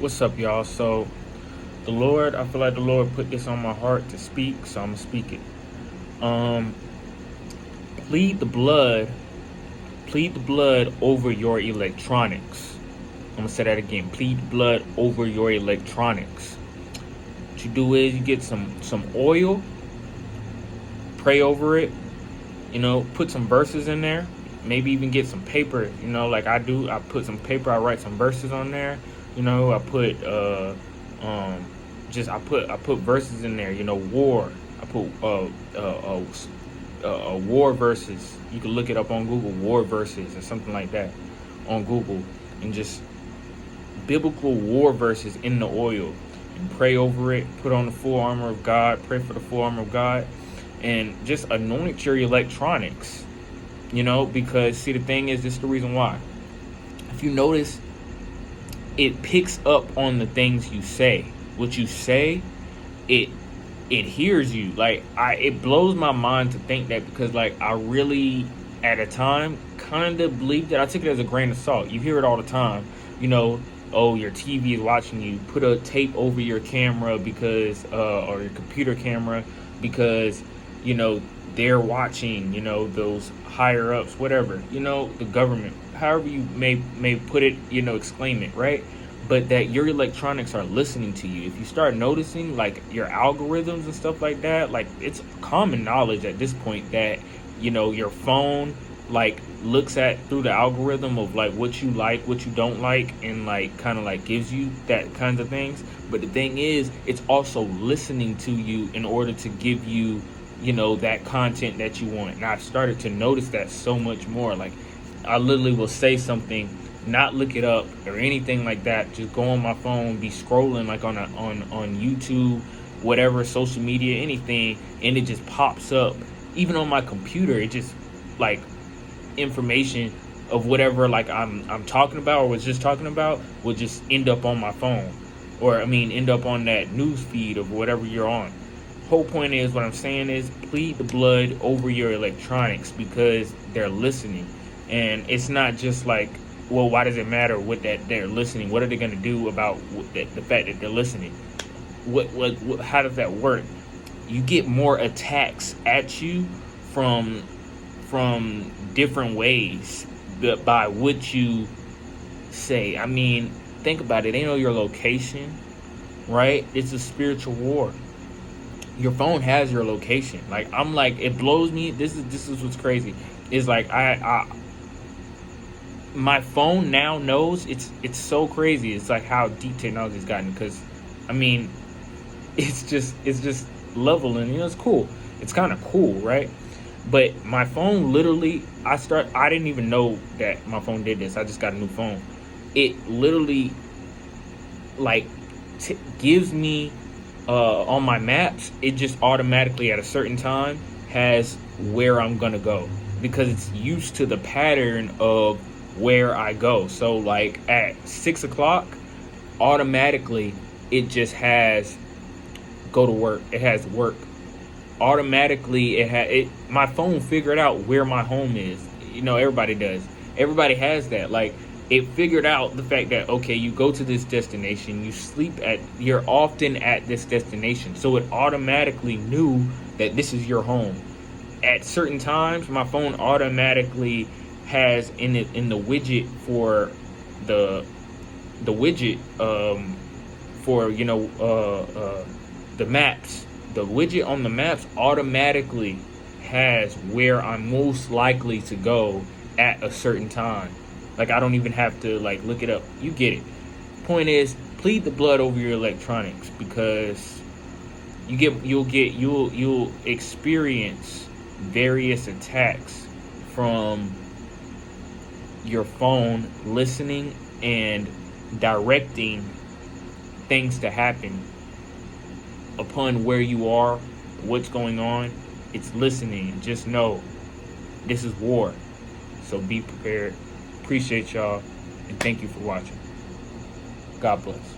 What's up, y'all? So, I feel like the Lord put this on my heart to speak, so I'm gonna speak it. Um, plead the blood, plead the blood over your electronics. I'm gonna say that again. Plead the blood over your electronics. What you do is you get some oil, pray over it. Put some verses in there. Maybe even get some paper. Like I do. I put some paper. I write some verses on there. I put I put verses in there. War. I put war verses. You can look it up on Google, war verses or something like that on Google, and just biblical war verses in the oil, and pray over it. Put on the full armor of God. Pray for the full armor of God, and just anoint your electronics. Because see, the thing is, this is the reason why. If you notice, it picks up on the things you say. What you say, it hears you. It blows my mind to think that, because I really at a time kind of believed that. I took it as a grain of salt. You hear it all the time. Oh, your TV is watching you. Put a tape over your camera because or your computer camera, because they're watching, those higher ups, whatever, the government, however you may put it, exclaim it, right? But that your electronics are listening to you. If you start noticing your algorithms and stuff like that, it's common knowledge at this point that, your phone looks at through the algorithm of what you like, what you don't like, and kind of gives you that kinds of things. But the thing is, it's also listening to you in order to give you that content that you want. And I've started to notice that so much more. I literally will say something, not look it up or anything like that, just go on my phone, be scrolling on YouTube, whatever, social media, anything, and it just pops up. Even on my computer, it just information of whatever I'm talking about or was just talking about will just end up on my phone, or end up on that news feed of whatever you're on. Whole point is, what I'm saying is, plead the blood over your electronics, because they're listening. And it's not just well, why does it matter what that they're listening? What are they going to do about the fact that they're listening? What how does that work? You get more attacks at you from different ways by what you say. Think about it. They know your location, right? It's a spiritual war. Your phone has your location. It blows me. This is what's crazy. Is I my phone now knows. It's so crazy. It's how deep technology's gotten, because it's just leveling. It's cool. It's kind of cool, right? But my phone literally, I didn't even know that my phone did this. I just got a new phone. It literally gives me on my maps, it just automatically at a certain time has where I'm gonna go, because it's used to the pattern of where I go. So at 6 o'clock, automatically it just has go to work. It has work. Automatically my phone figured out where my home is. Everybody does. Everybody has that. It figured out the fact that, okay, you go to this destination, you're often at this destination. So it automatically knew that this is your home. At certain times, my phone automatically has in the widget for the widget for the maps. The widget on the maps automatically has where I'm most likely to go at a certain time. I don't even have to look it up. You get it. Point is, plead the blood over your electronics, because you'll experience various attacks from your phone listening and directing things to happen upon where you are, what's going on. It's listening. Just know this is war. So be prepared. Appreciate y'all, and thank you for watching. God bless.